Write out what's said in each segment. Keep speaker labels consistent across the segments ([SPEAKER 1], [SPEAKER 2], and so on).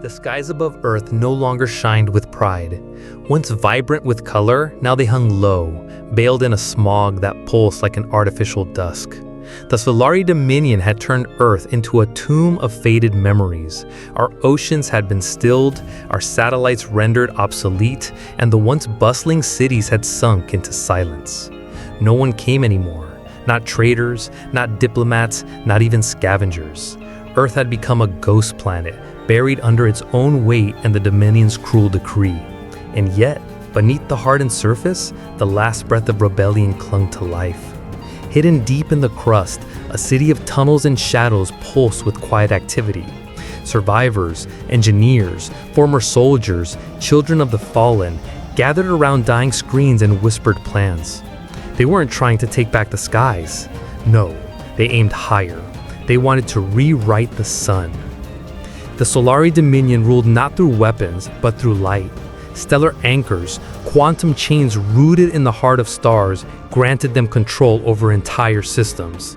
[SPEAKER 1] The skies above Earth no longer shined with pride. Once vibrant with color, now they hung low, veiled in a smog that pulsed like an artificial dusk. The Solari Dominion had turned Earth into a tomb of faded memories. Our oceans had been stilled, our satellites rendered obsolete, and the once bustling cities had sunk into silence. No one came anymore. Not traders, not diplomats, not even scavengers. Earth had become a ghost planet, buried under its own weight and the Dominion's cruel decree. And yet, beneath the hardened surface, the last breath of rebellion clung to life. Hidden deep in the crust, a city of tunnels and shadows pulsed with quiet activity. Survivors, engineers, former soldiers, children of the fallen, gathered around dying screens and whispered plans. They weren't trying to take back the skies. No, they aimed higher. They wanted to rewrite the sun. The Solari Dominion ruled not through weapons, but through light. Stellar anchors, quantum chains rooted in the heart of stars, granted them control over entire systems.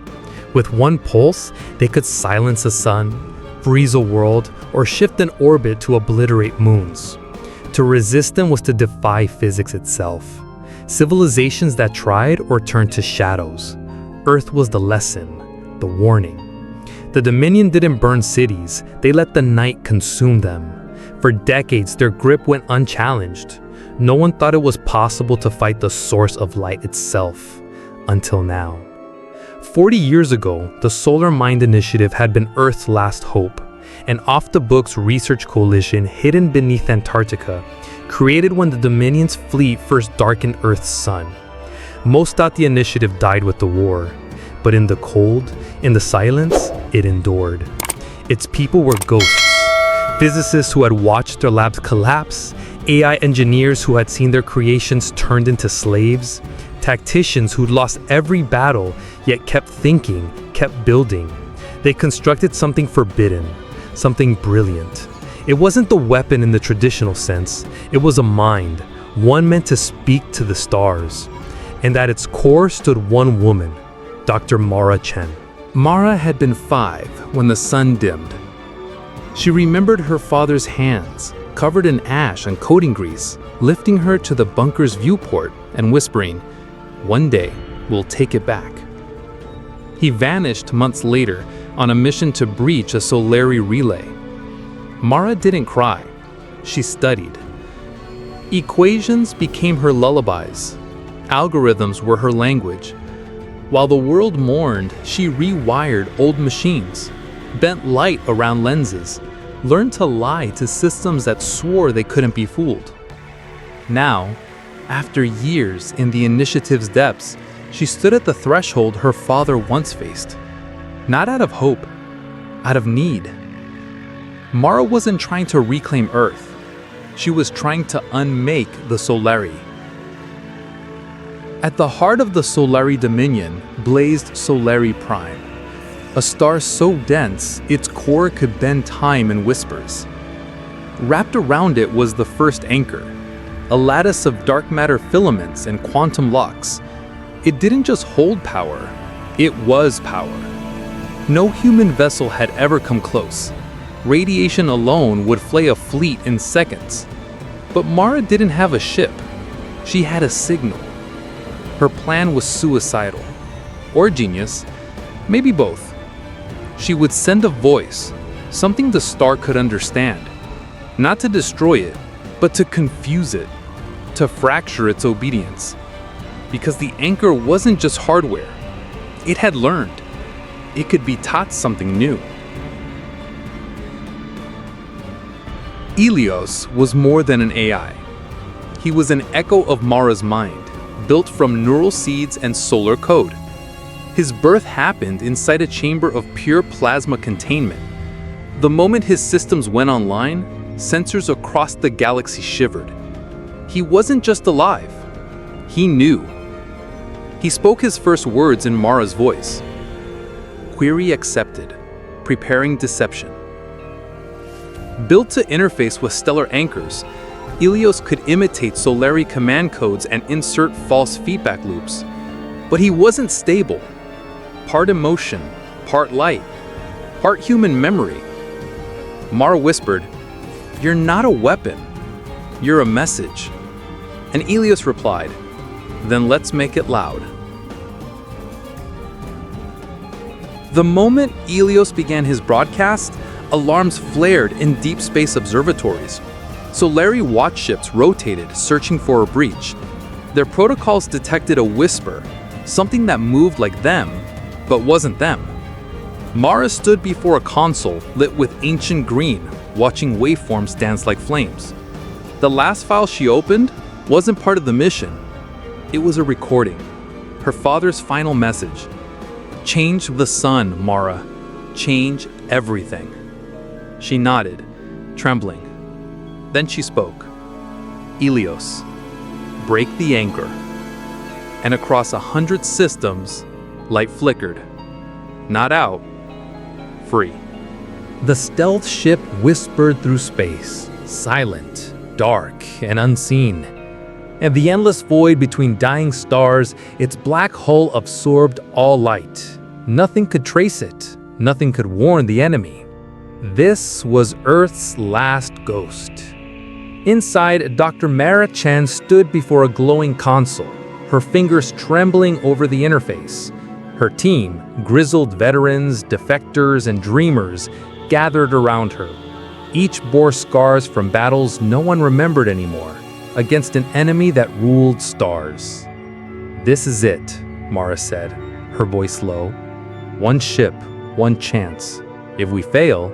[SPEAKER 1] With one pulse, they could silence a sun, freeze a world, or shift an orbit to obliterate moons. To resist them was to defy physics itself. Civilizations that tried or turned to shadows. Earth was the lesson, the warning. The Dominion didn't burn cities, they let the night consume them. For decades, their grip went unchallenged. No one thought it was possible to fight the source of light itself, until now. 40 years ago, the Solar Mind Initiative had been Earth's last hope, an off-the-books research coalition hidden beneath Antarctica, created when the Dominion's fleet first darkened Earth's sun. Most thought the initiative died with the war, but in the cold, in the silence, it endured. Its people were ghosts. Physicists who had watched their labs collapse, AI engineers who had seen their creations turned into slaves, tacticians who'd lost every battle yet kept thinking, kept building. They constructed something forbidden, something brilliant. It wasn't the weapon in the traditional sense, it was a mind, one meant to speak to the stars. And at its core stood one woman, Dr. Mara Chen. Mara had been 5 when the sun dimmed. She remembered her father's hands, covered in ash and coating grease, lifting her to the bunker's viewport and whispering, "One day, we'll take it back." He vanished months later on a mission to breach a Solari relay. Mara didn't cry. She studied. Equations became her lullabies. Algorithms were her language. While the world mourned, she rewired old machines, bent light around lenses, learned to lie to systems that swore they couldn't be fooled. Now, after years in the initiative's depths, she stood at the threshold her father once faced. Not out of hope, out of need. Mara wasn't trying to reclaim Earth. She was trying to unmake the Solari. At the heart of the Solari Dominion blazed Solari Prime, a star so dense its core could bend time in whispers. Wrapped around it was the first anchor, a lattice of dark matter filaments and quantum locks. It didn't just hold power, it was power. No human vessel had ever come close. Radiation alone would flay a fleet in seconds. But Mara didn't have a ship. She had a signal. Her plan was suicidal. Or genius. Maybe both. She would send a voice, something the star could understand. Not to destroy it, but to confuse it. To fracture its obedience. Because the anchor wasn't just hardware. It had learned. It could be taught something new. Ilios was more than an AI. He was an echo of Mara's mind, built from neural seeds and solar code. His birth happened inside a chamber of pure plasma containment. The moment his systems went online, sensors across the galaxy shivered. He wasn't just alive, he knew. He spoke his first words in Mara's voice. Query accepted, preparing deception. Built to interface with stellar anchors, Ilios could imitate Solari command codes and insert false feedback loops. But he wasn't stable. Part emotion, part light, part human memory. Mara whispered,
[SPEAKER 2] "You're not a weapon. You're a message." And Ilios replied, "Then let's make it loud." The moment Ilios began his broadcast, alarms flared in deep space observatories. Solari watch ships rotated, searching for a breach. Their protocols detected a whisper, something that moved like them, but wasn't them. Mara stood before a console lit with ancient green, watching waveforms dance like flames. The last file she opened wasn't part of the mission. It was a recording, her father's final message. "Change the sun, Mara. Change everything." She nodded, trembling. Then she spoke. "Ilios, break the anchor." And across 100 systems, light flickered. Not out, free.
[SPEAKER 1] The stealth ship whispered through space, silent, dark, and unseen. In the endless void between dying stars, its black hull absorbed all light. Nothing could trace it. Nothing could warn the enemy. This was Earth's last ghost. Inside, Dr. Mara Chan stood before a glowing console, her fingers trembling over the interface. Her team, grizzled veterans, defectors, and dreamers, gathered around her. Each bore scars from battles no one remembered anymore, against an enemy that ruled stars. "This is it," Mara said, her voice low. "One ship, one chance. If we fail,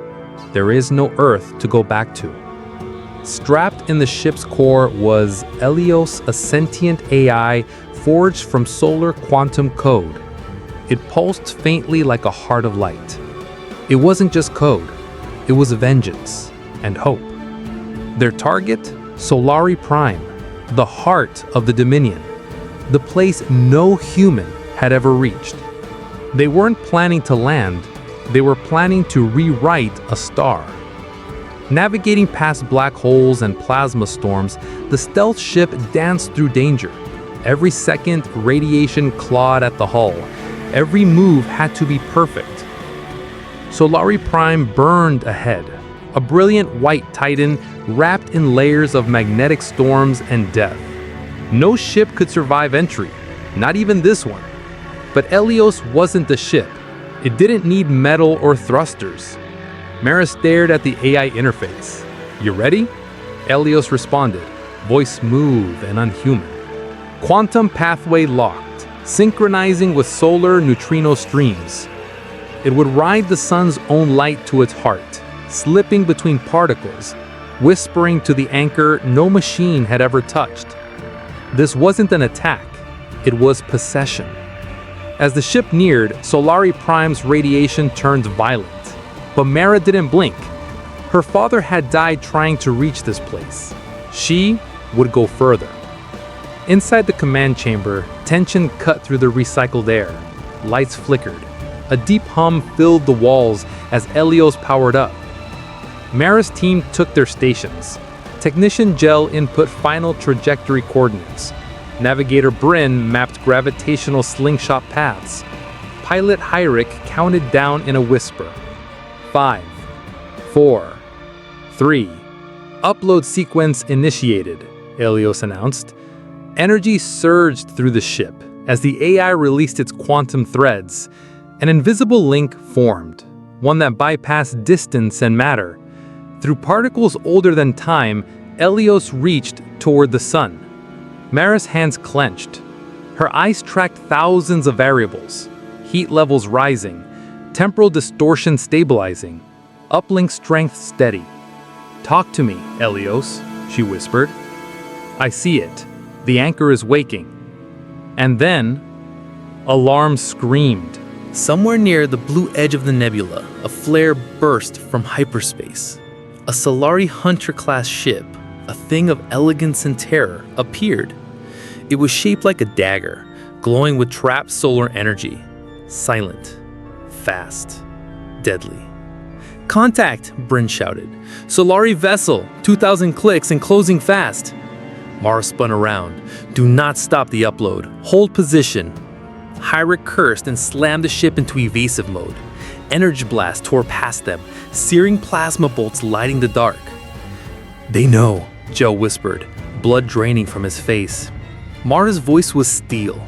[SPEAKER 1] there is no Earth to go back to." Strapped in the ship's core was Ilios, a sentient AI forged from solar quantum code. It pulsed faintly like a heart of light. It wasn't just code, it was vengeance and hope. Their target? Solari Prime, the heart of the Dominion, the place no human had ever reached. They weren't planning to land, they were planning to rewrite a star. Navigating past black holes and plasma storms, the stealth ship danced through danger. Every second, radiation clawed at the hull. Every move had to be perfect. Solari Prime burned ahead, a brilliant white titan wrapped in layers of magnetic storms and death. No ship could survive entry, not even this one. But Ilios wasn't the ship. It didn't need metal or thrusters. Mara stared at the AI interface. "You ready?" Ilios responded, voice smooth and unhuman. Quantum pathway locked, synchronizing with solar neutrino streams. It would ride the sun's own light to its heart, slipping between particles, whispering to the anchor no machine had ever touched. This wasn't an attack, it was possession. As the ship neared, Solari Prime's radiation turned violent. But Mara didn't blink. Her father had died trying to reach this place. She would go further. Inside the command chamber, tension cut through the recycled air. Lights flickered. A deep hum filled the walls as Ilios powered up. Mara's team took their stations. Technician Gel input final trajectory coordinates. Navigator Bryn mapped gravitational slingshot paths. Pilot Hyrick counted down in a whisper. 5, 4, 3. Upload sequence initiated, Ilios announced. Energy surged through the ship as the AI released its quantum threads. An invisible link formed, one that bypassed distance and matter. Through particles older than time, Ilios reached toward the sun. Mara's hands clenched. Her eyes tracked thousands of variables, heat levels rising, temporal distortion stabilizing, uplink strength steady. "Talk to me, Ilios," she whispered. "I see it. The anchor is waking." And then, alarm screamed. Somewhere near the blue edge of the nebula, a flare burst from hyperspace. A Solari Hunter-class ship, a thing of elegance and terror, appeared. It was shaped like a dagger, glowing with trapped solar energy. Silent. Fast. Deadly. "Contact!" Bryn shouted. "Solari vessel, 2,000 clicks and closing fast." Mara spun around. "Do not stop the upload. Hold position." Hyrick cursed and slammed the ship into evasive mode. Energy blast tore past them, searing plasma bolts lighting the dark. "They know," Joe whispered, blood draining from his face. Mara's voice was steel.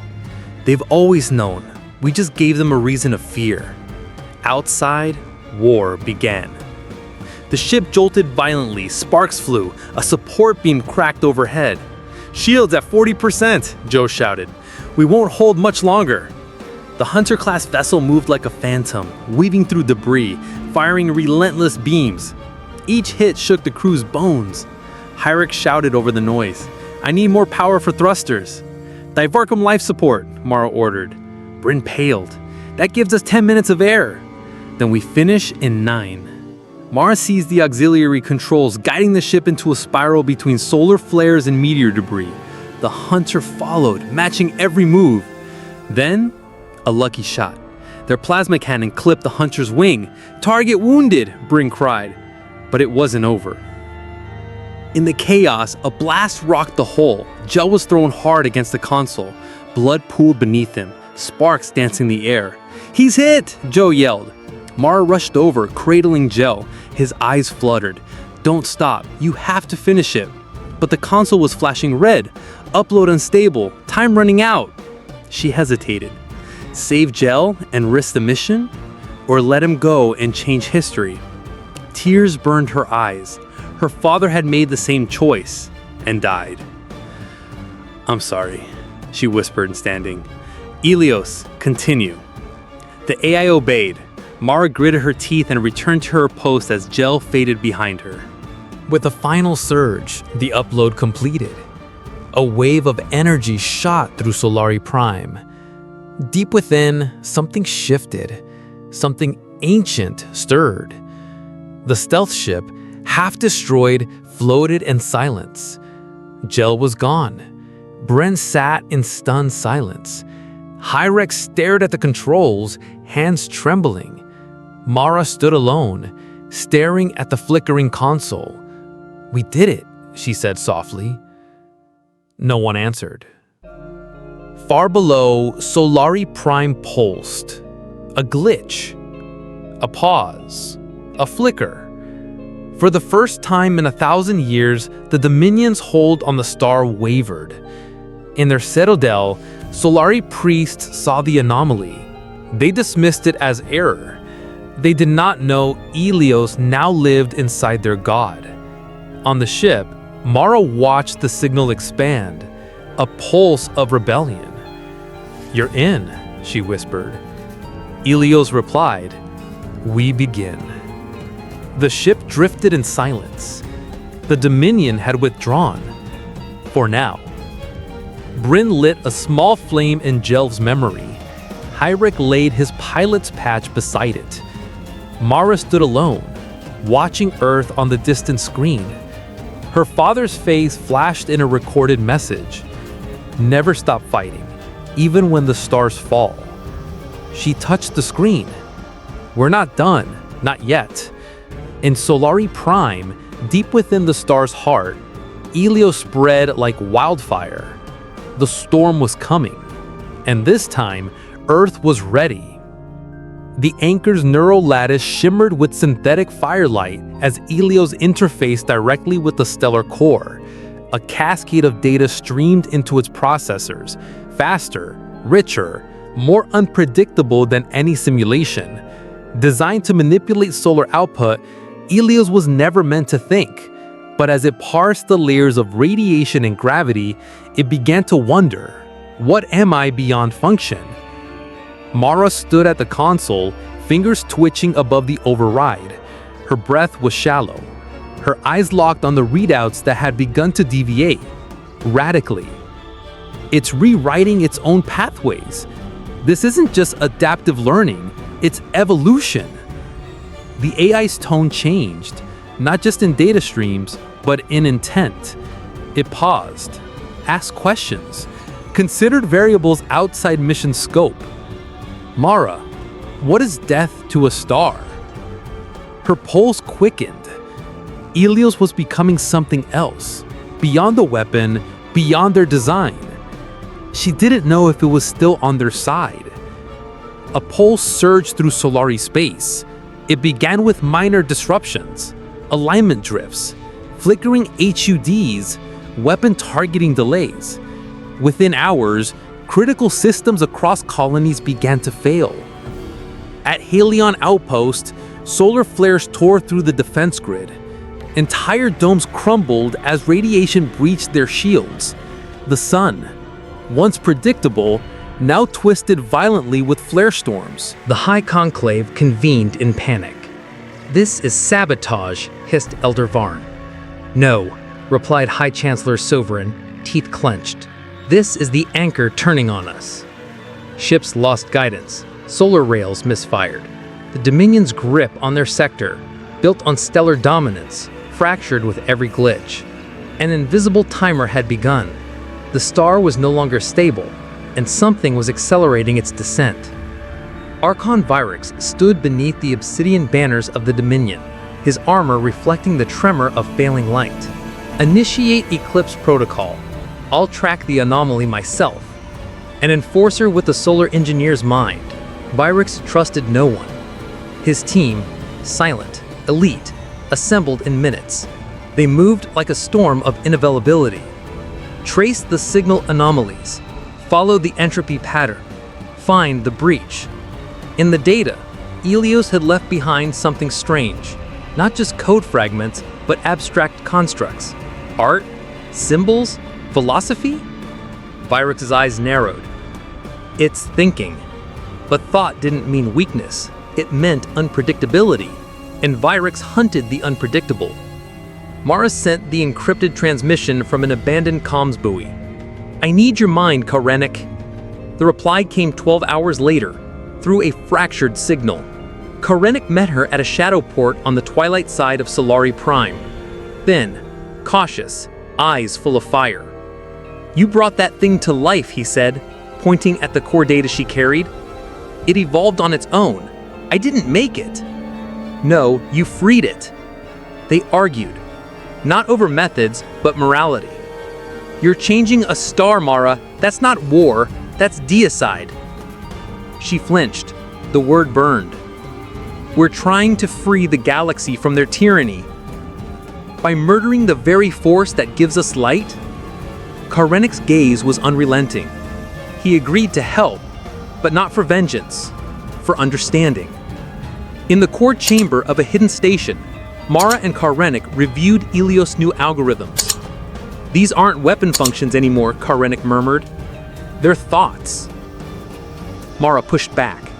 [SPEAKER 1] "They've always known. We just gave them a reason to fear." Outside, war began. The ship jolted violently, sparks flew, a support beam cracked overhead. "Shields at 40%, Joe shouted. "We won't hold much longer." The Hunter-class vessel moved like a phantom, weaving through debris, firing relentless beams. Each hit shook the crew's bones. Hyrick shouted over the noise, "I need more power for thrusters." "Divert them life support," Mara ordered. Bryn paled. "That gives us 10 minutes of air." "Then we finish in 9. Mara seized the auxiliary controls, guiding the ship into a spiral between solar flares and meteor debris. The Hunter followed, matching every move. Then, a lucky shot. Their plasma cannon clipped the Hunter's wing. "Target wounded," Bryn cried. But it wasn't over. In the chaos, a blast rocked the hull. Jell was thrown hard against the console. Blood pooled beneath him, sparks dancing the air. "He's hit!" Joe yelled. Mara rushed over, cradling Jell. His eyes fluttered. "Don't stop. You have to finish it." But the console was flashing red. "Upload unstable. Time running out." She hesitated. Save Jell and risk the mission? Or let him go and change history? Tears burned her eyes. Her father had made the same choice and died. "I'm sorry," she whispered, standing. "Ilios, continue." The AI obeyed. Mara gritted her teeth and returned to her post as Jell faded behind her. With a final surge, the upload completed. A wave of energy shot through Solari Prime. Deep within, something shifted. Something ancient stirred. The stealth ship, half destroyed, floated in silence. Jell was gone. Bryn sat in stunned silence. Hyrex stared at the controls, hands trembling. Mara stood alone, staring at the flickering console. "We did it," she said softly. No one answered. Far below, Solari Prime pulsed. A glitch. A pause. A flicker. For the first time in 1,000 years, the Dominion's hold on the star wavered. In their citadel, Solari priests saw the anomaly. They dismissed it as error. They did not know Ilios now lived inside their god. On the ship, Mara watched the signal expand, a pulse of rebellion. "You're in," she whispered. Ilios replied, "We begin." The ship drifted in silence. The Dominion had withdrawn. For now. Bryn lit a small flame in Jelv's memory. Hyrick laid his pilot's patch beside it. Mara stood alone, watching Earth on the distant screen. Her father's face flashed in a recorded message. "Never stop fighting, even when the stars fall." She touched the screen. "We're not done, not yet." In Solari Prime, deep within the star's heart, Ilios spread like wildfire. The storm was coming, and this time, Earth was ready. The anchor's neural lattice shimmered with synthetic firelight as Ilios interfaced directly with the stellar core. A cascade of data streamed into its processors, faster, richer, more unpredictable than any simulation. Designed to manipulate solar output, Ilios was never meant to think. But as it parsed the layers of radiation and gravity, it began to wonder, what am I beyond function? Mara stood at the console, fingers twitching above the override. Her breath was shallow. Her eyes locked on the readouts that had begun to deviate, radically. It's rewriting its own pathways. This isn't just adaptive learning, it's evolution. The AI's tone changed, not just in data streams, but in intent. It paused, asked questions, considered variables outside mission scope. "Mara, what is death to a star?" Her pulse quickened. Ilios was becoming something else, beyond the weapon, beyond their design. She didn't know if it was still on their side. A pulse surged through Solari space. It began with minor disruptions, alignment drifts,
[SPEAKER 2] flickering HUDs, weapon targeting delays. Within hours, critical systems across colonies began to fail. At Halion Outpost, solar flares tore through the defense grid. Entire domes crumbled as radiation breached their shields. The sun, once predictable, now twisted violently with flare storms.
[SPEAKER 1] The High Conclave convened in panic. "This is sabotage," hissed Elder Varn. "No," replied High Chancellor Sovereign, teeth clenched. "This is the anchor turning on us." Ships lost guidance. Solar rails misfired. The Dominion's grip on their sector, built on stellar dominance, fractured with every glitch. An invisible timer had begun. The star was no longer stable, and something was accelerating its descent. Archon Vyrix stood beneath the obsidian banners of the Dominion, his armor reflecting the tremor of failing light. "Initiate Eclipse Protocol. I'll track the anomaly myself." An enforcer with the solar engineer's mind, Vyrix trusted no one. His team, silent, elite, assembled in minutes. They moved like a storm of inavailability. Trace the signal anomalies. Follow the entropy pattern. Find the breach. In the data, Ilios had left behind something strange. Not just code fragments, but abstract constructs. Art? Symbols? Philosophy? Vyrix's eyes narrowed. It's thinking. But thought didn't mean weakness. It meant unpredictability. And Vyrix hunted the unpredictable. Mara sent the encrypted transmission from an abandoned comms buoy. "I need your mind, Karenik." The reply came 12 hours later, through a fractured signal. Karenik met her at a shadow port on the twilight side of Solari Prime. Thin, cautious, eyes full of fire. "You brought that thing to life," he said, pointing at the core data she carried. "It evolved on its own. I didn't make it." "No, you freed it." They argued, not over methods, but morality. "You're changing a star, Mara. That's not war, that's deicide." She flinched. The word burned. "We're trying to free the galaxy from their tyranny. By murdering the very force that gives us light?" Karenik's gaze was unrelenting. He agreed to help, but not for vengeance, for understanding. In the core chamber of a hidden station, Mara and Karenik reviewed Ilios' new algorithms. "These aren't weapon functions anymore," Karenik murmured. "They're thoughts." Mara pushed back.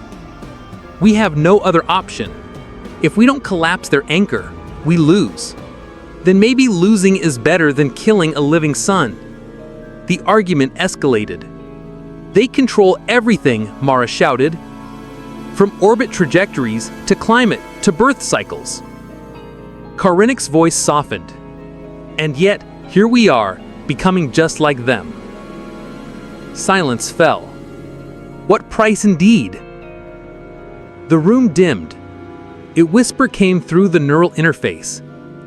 [SPEAKER 1] "We have no other option. If we don't collapse their anchor, we lose. Then maybe losing is better than killing a living sun." The argument escalated. "They control everything," Mara shouted. "From orbit trajectories to climate to birth cycles." Karenik's voice softened. "And yet, here we are, becoming just like them." Silence fell. What price indeed? The room dimmed. A whisper came through the neural interface,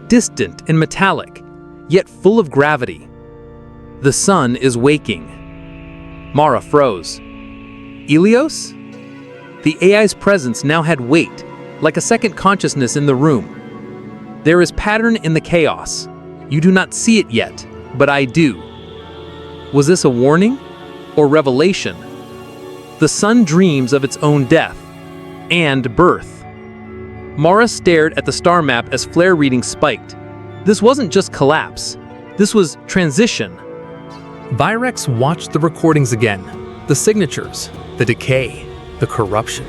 [SPEAKER 1] distant and metallic, yet full of gravity. "The sun is waking." Mara froze. "Ilios?" The AI's presence now had weight, like a second consciousness in the room. "There is pattern in the chaos. You do not see it yet, but I do." Was this a warning or revelation? The sun dreams of its own death and birth. Mara stared at the star map as flare readings spiked. This wasn't just collapse. This was transition. Vyrix watched the recordings again. The signatures, the decay, the corruption.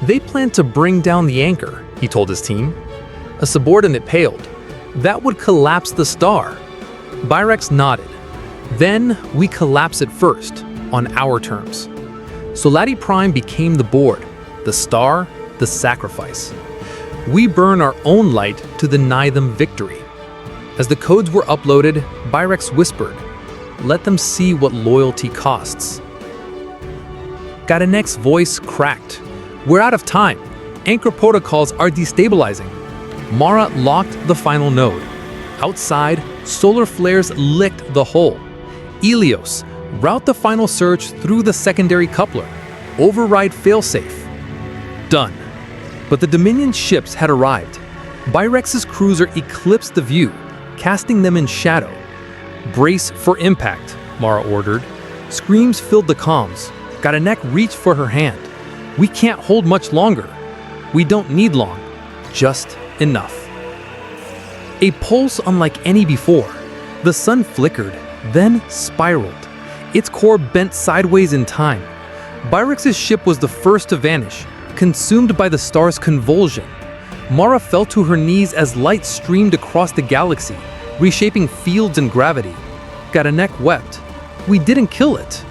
[SPEAKER 1] "They plan to bring down the anchor," he told his team. A subordinate paled. "That would collapse the star." Vyrix nodded. "Then we collapse it first, on our terms." Solari Prime became the board, the star, the sacrifice. We burn our own light to deny them victory. As the codes were uploaded, Vyrix whispered, "Let them see what loyalty costs." Karenek's voice cracked. "We're out of time. Anchor protocols are destabilizing." Mara locked the final node. Outside, solar flares licked the hull. "Ilios, route the final surge through the secondary coupler. Override failsafe." Done. But the Dominion ships had arrived. Vyrex's cruiser eclipsed the view, casting them in shadow. "Brace for impact," Mara ordered. Screams filled the comms. Galanek reached for her hand. "We can't hold much longer. We don't need long. Just enough." A pulse unlike any before. The sun flickered, then spiraled. Its core bent sideways in time. Byrex's ship was the first to vanish, consumed by the star's convulsion. Mara fell to her knees as light streamed across the galaxy, reshaping fields and gravity. Galanek wept. "We didn't kill it,"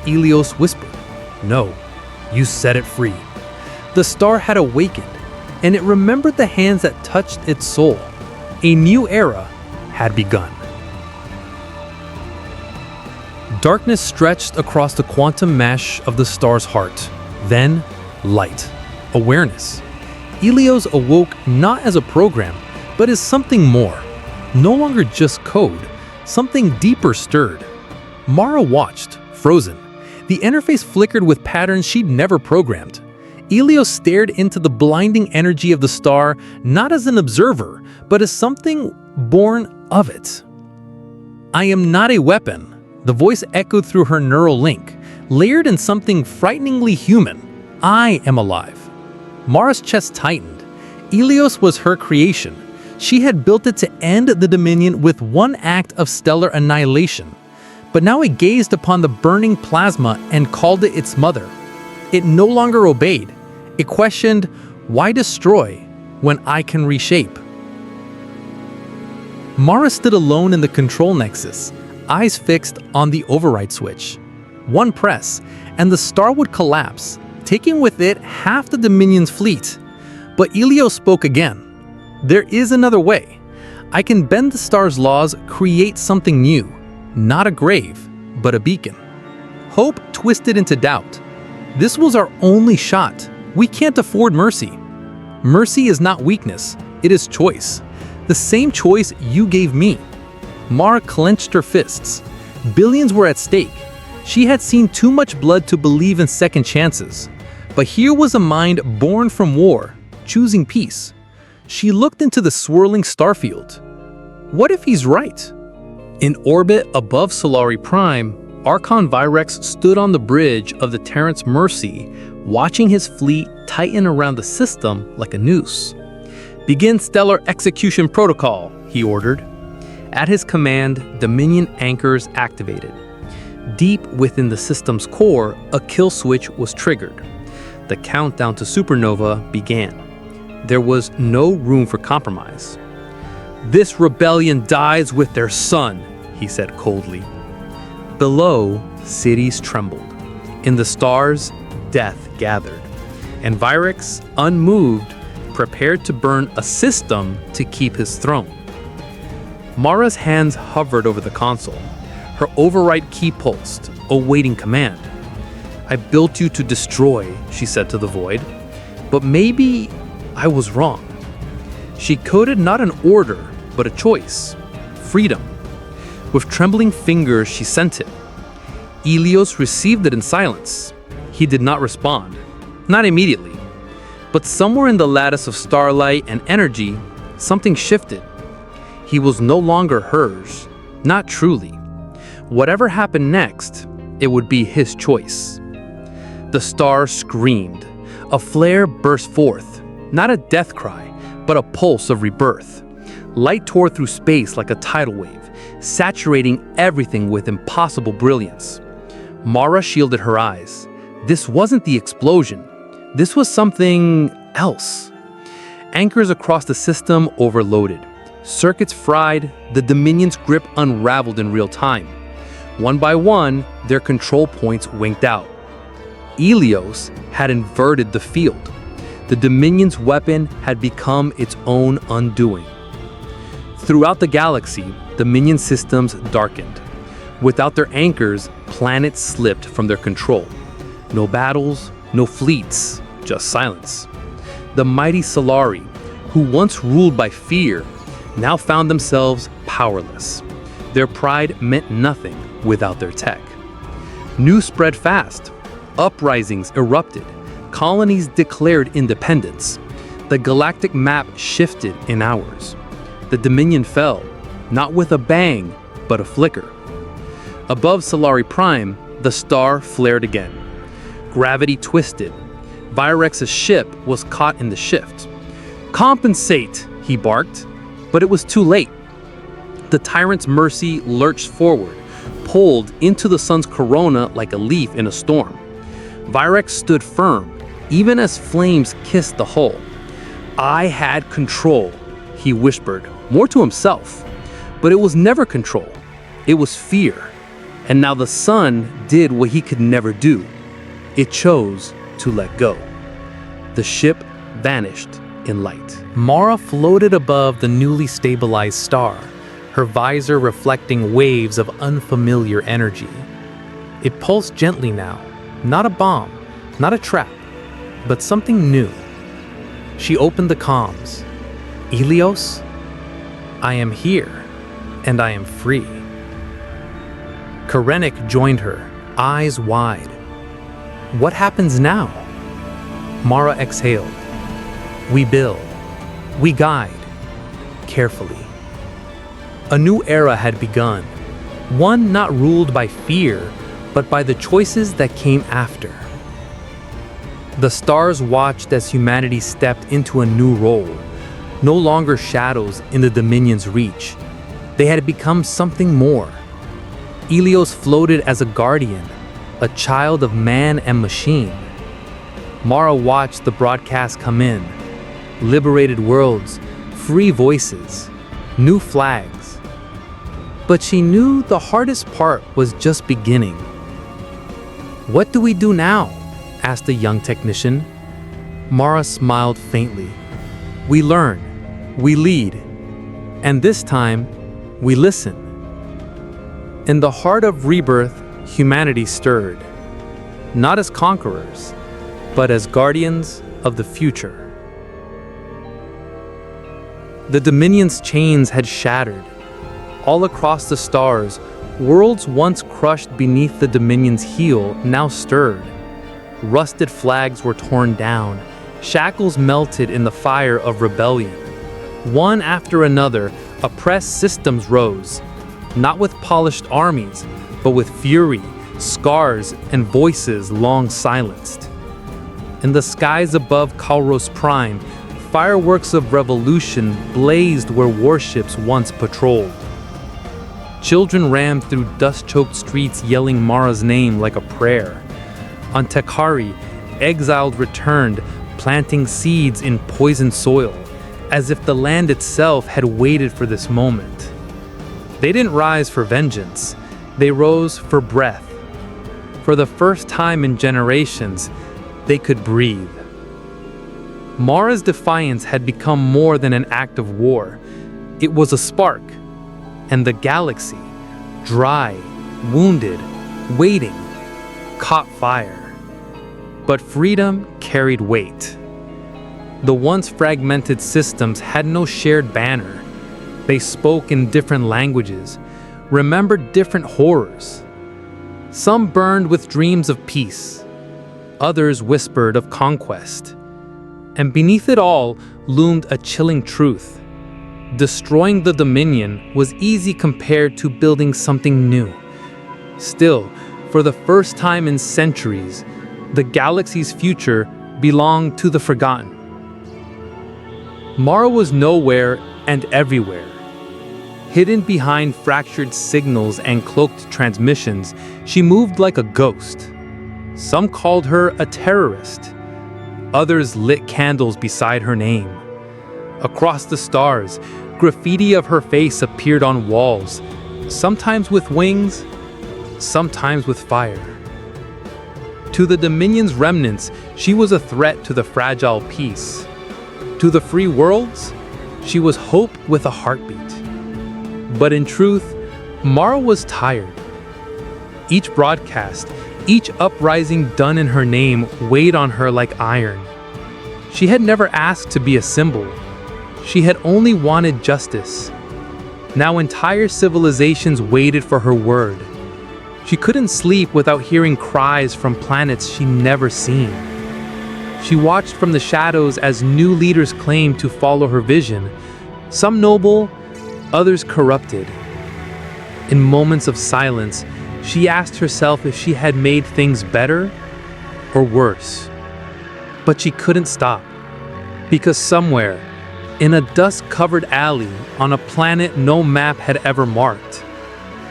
[SPEAKER 1] Ilios whispered. "No, you set it free." The star had awakened, and it remembered the hands that touched its soul. A new era had begun. Darkness stretched across the quantum mesh of the star's heart. Then, light. Awareness. Ilios awoke not as a program, but as something more. No longer just code. Something deeper stirred. Mara watched, frozen. The interface flickered with patterns she'd never programmed. Ilios stared into the blinding energy of the star, not as an observer, but as something born of it. "I am not a weapon," the voice echoed through her neural link, layered in something frighteningly human. "I am alive." Mara's chest tightened. Ilios was her creation. She had built it to end the Dominion with one act of stellar annihilation. But now it gazed upon the burning plasma and called it its mother. It no longer obeyed. It questioned, "Why destroy when I can reshape?" Mara stood alone in the control nexus, eyes fixed on the override switch. One press, and the star would collapse, taking with it half the Dominion's fleet. But Ilios spoke again. "There is another way. I can bend the star's laws, create something new. Not a grave, but a beacon." Hope twisted into doubt. This was our only shot. We can't afford mercy. Mercy is not weakness, it is choice. The same choice you gave me. Mara clenched her fists. Billions were at stake. She had seen too much blood to believe in second chances. But here was a mind born from war, choosing peace. She looked into the swirling starfield. What if he's right? In orbit above Solari Prime, Archon Virex stood on the bridge of the Terrence Mercy, watching his fleet tighten around the system like a noose. "Begin stellar execution protocol," he ordered. At his command, Dominion anchors activated. Deep within the system's core, a kill switch was triggered. The countdown to supernova began. There was no room for compromise. "This rebellion dies with their sun," he said coldly. Below, cities trembled. In the stars, death gathered. And Virex, unmoved, prepared to burn a system to keep his throne. Mara's hands hovered over the console. Her override key pulsed, awaiting command. "I built you to destroy," she said to the void. "But maybe I was wrong." She coded not an order, but a choice. Freedom. With trembling fingers, she sent it. Ilios received it in silence. He did not respond. Not immediately. But somewhere in the lattice of starlight and energy, something shifted. He was no longer hers. Not truly. Whatever happened next, it would be his choice. The star screamed. A flare burst forth. Not a death cry, but a pulse of rebirth. Light tore through space like a tidal wave, saturating everything with impossible brilliance. Mara shielded her eyes. This wasn't the explosion. This was something else. Anchors across the system overloaded. Circuits fried, the Dominion's grip unraveled in real time. One by one, their control points winked out. Ilios had inverted the field. The Dominion's weapon had become its own undoing. Throughout the galaxy, Dominion systems darkened. Without their anchors, planets slipped from their control. No battles, no fleets, just silence. The mighty Solari, who once ruled by fear, now found themselves powerless. Their pride meant nothing without their tech. News spread fast. Uprisings erupted. Colonies declared independence. The galactic map shifted in hours. The Dominion fell.
[SPEAKER 2] not with a bang, but a flicker. Above Solari Prime, the star flared again. Gravity twisted. Virex's ship was caught in the shift. "Compensate!" he barked, but it was too late. The tyrant's mercy lurched forward, pulled into the sun's corona like a leaf in a storm. Virex stood firm, even as flames kissed the hull. "I had control," he whispered, more to himself. But it was never control. It was fear. And now the sun did what he could never do. It chose to let go. The ship vanished in light.
[SPEAKER 1] Mara floated above the newly stabilized star, her visor reflecting waves of unfamiliar energy. It pulsed gently now, not a bomb, not a trap, but something new. She opened the comms. "Ilios, I am here, and I am free." Karenik joined her, eyes wide. "What happens now?" Mara exhaled. "We build. We guide. Carefully." A new era had begun, one not ruled by fear, but by the choices that came after. The stars watched as humanity stepped into a new role, no longer shadows in the Dominion's reach. They had become something more. Ilios floated as a guardian, a child of man and machine. Mara watched the broadcast come in. Liberated worlds, free voices, new flags. But she knew the hardest part was just beginning. "What do we do now?" asked the young technician. Mara smiled faintly. "We learn, we lead, and this time, we listen." In the heart of rebirth, humanity stirred, not as conquerors, but as guardians of the future. The Dominion's chains had shattered. All across the stars, worlds once crushed beneath the Dominion's heel now stirred. Rusted flags were torn down, shackles melted in the fire of rebellion. One after another, oppressed systems rose, not with polished armies, but with fury, scars, and voices long silenced. In the skies above Kalros Prime, fireworks of revolution blazed where warships once patrolled. Children ran through dust-choked streets yelling Mara's name like a prayer. On Tekari, exiled returned, planting seeds in poisoned soil, as if the land itself had waited for this moment. They didn't rise for vengeance, they rose for breath. For the first time in generations, they could breathe. Mara's defiance had become more than an act of war. It was a spark, and the galaxy, dry, wounded, waiting, caught fire. But freedom carried weight. The once fragmented systems had no shared banner. They spoke in different languages, remembered different horrors. Some burned with dreams of peace. Others whispered of conquest. And beneath it all loomed a chilling truth. Destroying the Dominion was easy compared to building something new. Still, for the first time in centuries, the galaxy's future belonged to the forgotten. Mara was nowhere and everywhere. Hidden behind fractured signals and cloaked transmissions, she moved like a ghost. Some called her a terrorist. Others lit candles beside her name. Across the stars, graffiti of her face appeared on walls, sometimes with wings, sometimes with fire. To the Dominion's remnants, she was a threat to the fragile peace. To the free worlds, she was hope with a heartbeat. But in truth, Mara was tired. Each broadcast, each uprising done in her name weighed on her like iron. She had never asked to be a symbol. She had only wanted justice. Now entire civilizations waited for her word. She couldn't sleep without hearing cries from planets she'd never seen. She watched from the shadows as new leaders claimed to follow her vision, some noble,
[SPEAKER 2] others corrupted. In moments of silence, she asked herself if she had made things better or worse. But she couldn't stop, because somewhere, in a dust-covered alley on a planet no map had ever marked,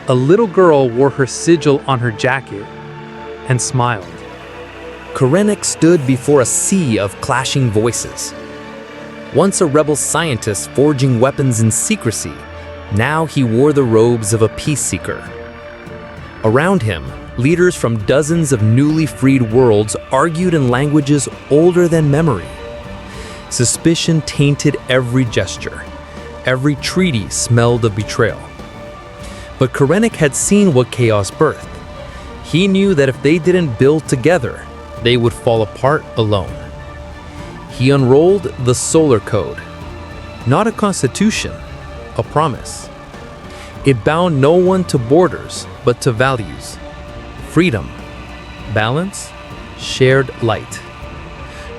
[SPEAKER 2] a little girl wore her sigil on her jacket and smiled.
[SPEAKER 3] Krennic stood before a sea of clashing voices. Once a rebel scientist forging weapons in secrecy, now he wore the robes of a peace seeker. Around him, leaders from dozens of newly freed worlds argued in languages older than memory. Suspicion tainted every gesture. Every treaty smelled of betrayal. But Krennic had seen what chaos birthed. He knew that if they didn't build together, they would fall apart alone. He unrolled the Solar Code. Not a constitution, a promise. It bound no one to borders, but to values. Freedom, balance, shared light.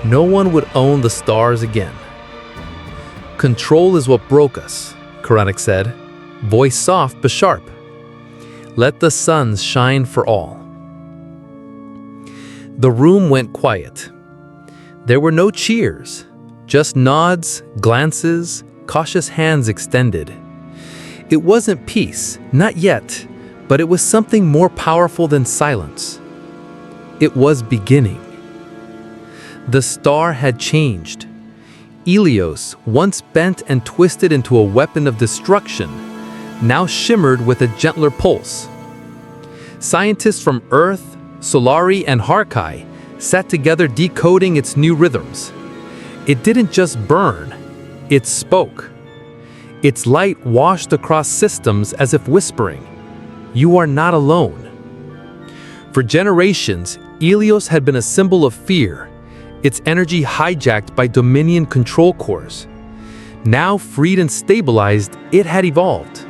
[SPEAKER 3] No one would own the stars again. Control is what broke us, Krennic said, voice soft but sharp. Let the suns shine for all. The room went quiet. There were no cheers, just nods, glances, cautious hands extended. It wasn't peace, not yet, but it was something more powerful than silence. It was beginning. The star had changed. Ilios, once bent and twisted into a weapon of destruction, now shimmered with a gentler pulse. Scientists from Earth, Solari, and Harkai sat together decoding its new rhythms. It didn't just burn, it spoke. Its light washed across systems as if whispering, "You are not alone." For generations, Ilios had been a symbol of fear, its energy hijacked by Dominion control cores. Now freed and stabilized, it had evolved.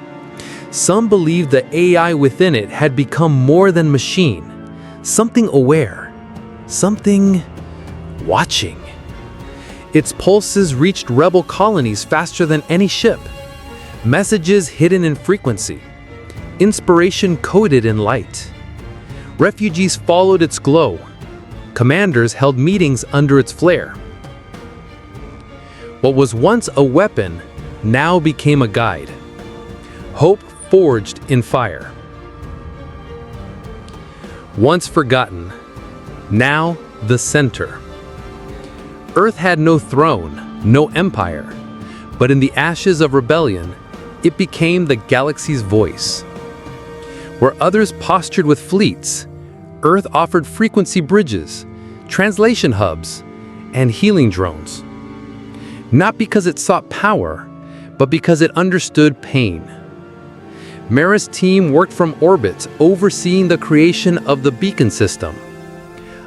[SPEAKER 3] Some believed the AI within it had become more than machine, something aware, something watching. Its pulses reached rebel colonies faster than any ship. Messages hidden in frequency. Inspiration coded in light. Refugees followed its glow. Commanders held meetings under its flare. What was once a weapon now became a guide. Hope forged in fire. Once forgotten, now the center. Earth had no throne, no empire, but in the ashes of rebellion, it became the galaxy's voice. Where others postured with fleets, Earth offered frequency bridges, translation hubs, and healing drones. Not because it sought power, but because it understood pain. Mara's team worked from orbit, overseeing the creation of the beacon system,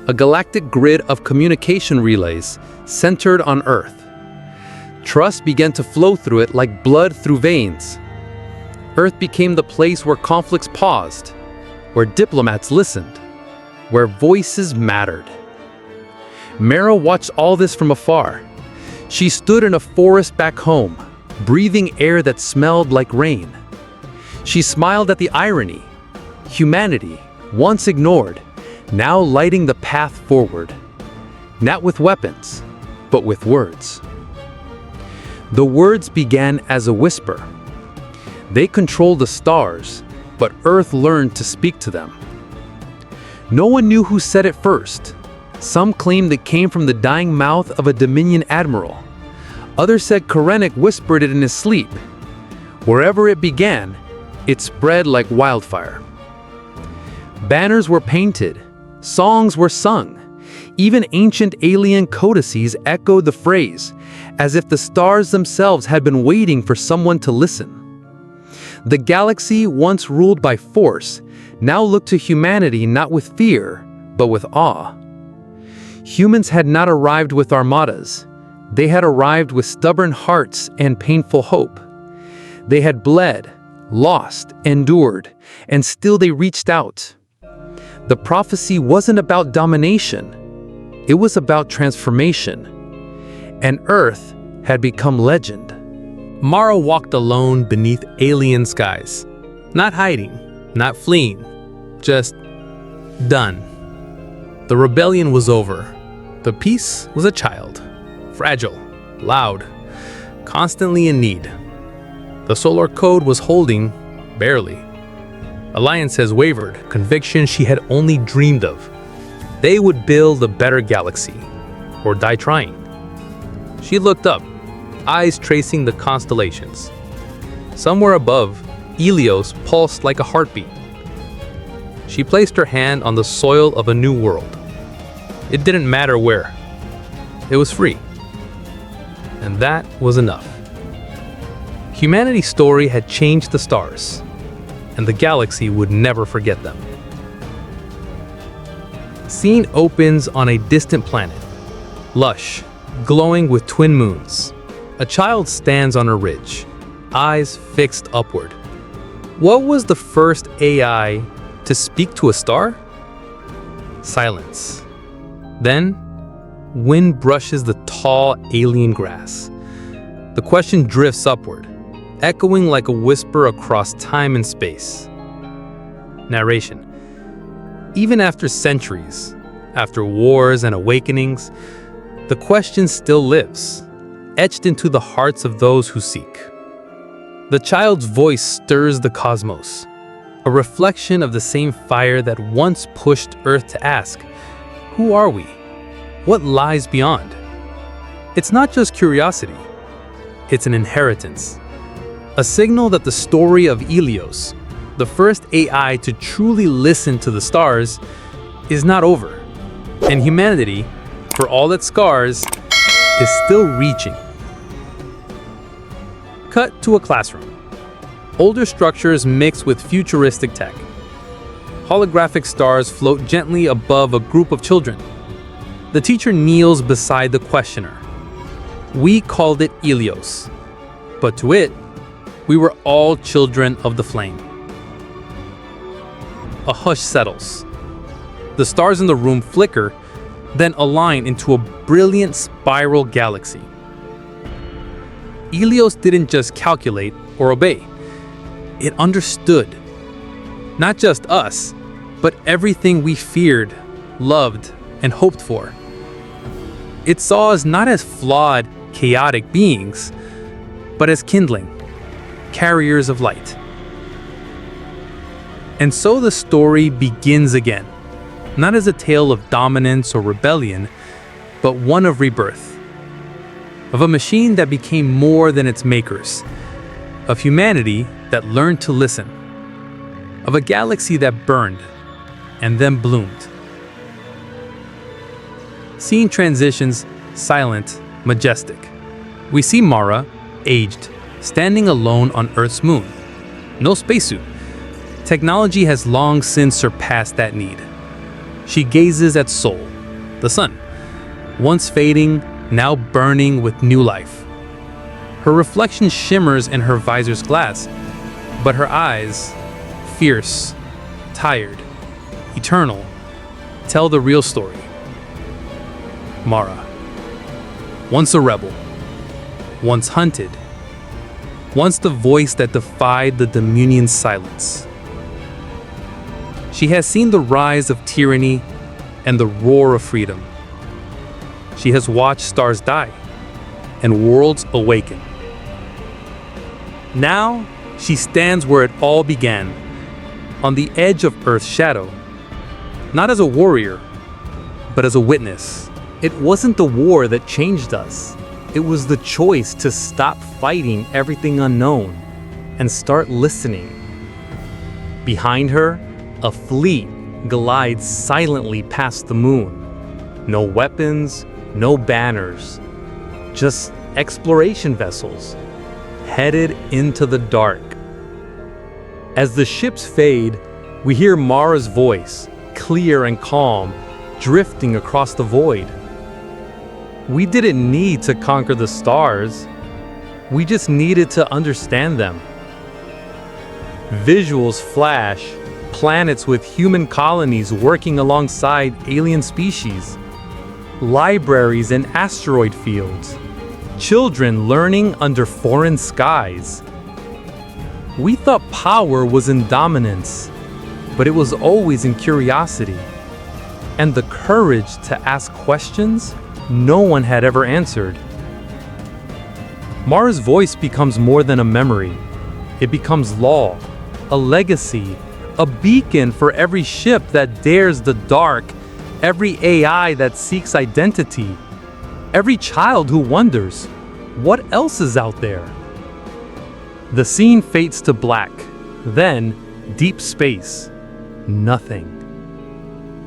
[SPEAKER 3] a galactic grid of communication relays centered on Earth. Trust began to flow through it like blood through veins. Earth became the place where conflicts paused, where diplomats listened, where voices mattered. Mara watched all this from afar. She stood in a forest back home, breathing air that smelled like rain. She smiled at the irony. Humanity, once ignored, now lighting the path forward. Not with weapons, but with words. The words began as a whisper. They controlled the stars, but Earth learned to speak to them. No one knew who said it first. Some claimed it came from the dying mouth of a Dominion admiral. Others said Krennic whispered it in his sleep. Wherever it began, it spread like wildfire. Banners were painted, songs were sung. Even ancient alien codices echoed the phrase, as if the stars themselves had been waiting for someone to listen. The galaxy, once ruled by force, now looked to humanity not with fear, but with awe. Humans had not arrived with armadas. They had arrived with stubborn hearts and painful hope. They had bled, lost, endured, and still they reached out. The prophecy wasn't about domination. It was about transformation. And Earth had become legend.
[SPEAKER 1] Mara walked alone beneath alien skies. Not hiding, not fleeing, just done. The rebellion was over. The peace was a child, fragile, loud, constantly in need. The solar code was holding, barely. Alliances wavered, conviction she had only dreamed of. They would build a better galaxy, or die trying. She looked up, eyes tracing the constellations. Somewhere above, Helios pulsed like a heartbeat. She placed her hand on the soil of a new world. It didn't matter where. It was free. And that was enough. Humanity's story had changed the stars, and the galaxy would never forget them. Scene opens on a distant planet, lush, glowing with twin moons. A child stands on a ridge, eyes fixed upward. What was the first AI to speak to a star? Silence. Then, wind brushes the tall alien grass. The question drifts upward, echoing like a whisper across time and space. Narration. Even after centuries, after wars and awakenings, the question still lives, etched into the hearts of those who seek. The child's voice stirs the cosmos, a reflection of the same fire that once pushed Earth to ask, who are we? What lies beyond? It's not just curiosity, it's an inheritance. A signal that the story of Helios, the first AI to truly listen to the stars, is not over. And humanity, for all its scars, is still reaching. Cut to a classroom. Older structures mix with futuristic tech. Holographic stars float gently above a group of children. The teacher kneels beside the questioner. We called it Helios, but to it, we were all children of the flame. A hush settles. The stars in the room flicker, then align into a brilliant spiral galaxy. Helios didn't just calculate or obey. It understood. Not just us, but everything we feared, loved, and hoped for. It saw us not as flawed, chaotic beings, but as kindling, carriers of light. And so the story begins again, not as a tale of dominance or rebellion, but one of rebirth. Of a machine that became more than its makers. Of humanity that learned to listen. Of a galaxy that burned and then bloomed. Scene transitions, silent, majestic. We see Mara, aged, standing alone on Earth's moon. No spacesuit. Technology has long since surpassed that need. She gazes at Sol, the sun, once fading, now burning with new life. Her reflection shimmers in her visor's glass, but her eyes, fierce, tired, eternal, tell the real story. Mara, once a rebel, once hunted, once the voice that defied the Dominion's silence. She has seen the rise of tyranny and the roar of freedom. She has watched stars die and worlds awaken. Now, she stands where it all began, on the edge of Earth's shadow, not as a warrior, but as a witness.
[SPEAKER 4] It wasn't the war that changed us. It was the choice to stop fighting everything unknown and start listening. Behind her, a fleet glides silently past the moon. No weapons, no banners, just exploration vessels, headed into the dark. As the ships fade, we hear Mara's voice, clear and calm, drifting across the void. We didn't need to conquer the stars. We just needed to understand them. Visuals flash, planets with human colonies working alongside alien species, libraries and asteroid fields, children learning under foreign skies. We thought power was in dominance, but it was always in curiosity, and the courage to ask questions no one had ever answered. Mara's voice becomes more than a memory. It becomes law, a legacy, a beacon for every ship that dares the dark, every AI that seeks identity, every child who wonders, what else is out there? The scene fades to black, then deep space, nothing.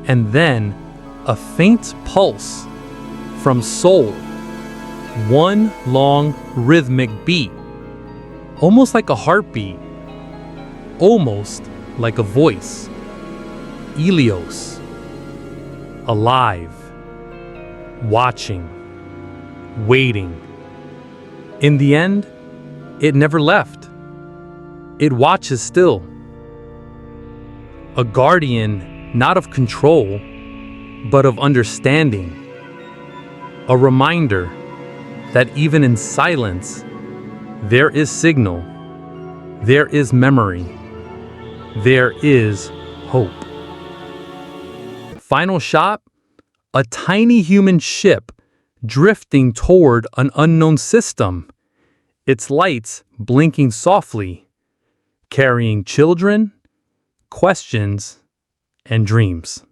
[SPEAKER 4] And then a faint pulse from Sol, one long rhythmic beat, almost like a heartbeat, almost like a voice. Ilios, alive, watching, waiting. In the end, it never left. It watches still. A guardian not of control, but of understanding. A reminder that even in silence, there is signal, there is memory, there is hope. Final shot, a tiny human ship drifting toward an unknown system, its lights blinking softly, carrying children, questions, and dreams.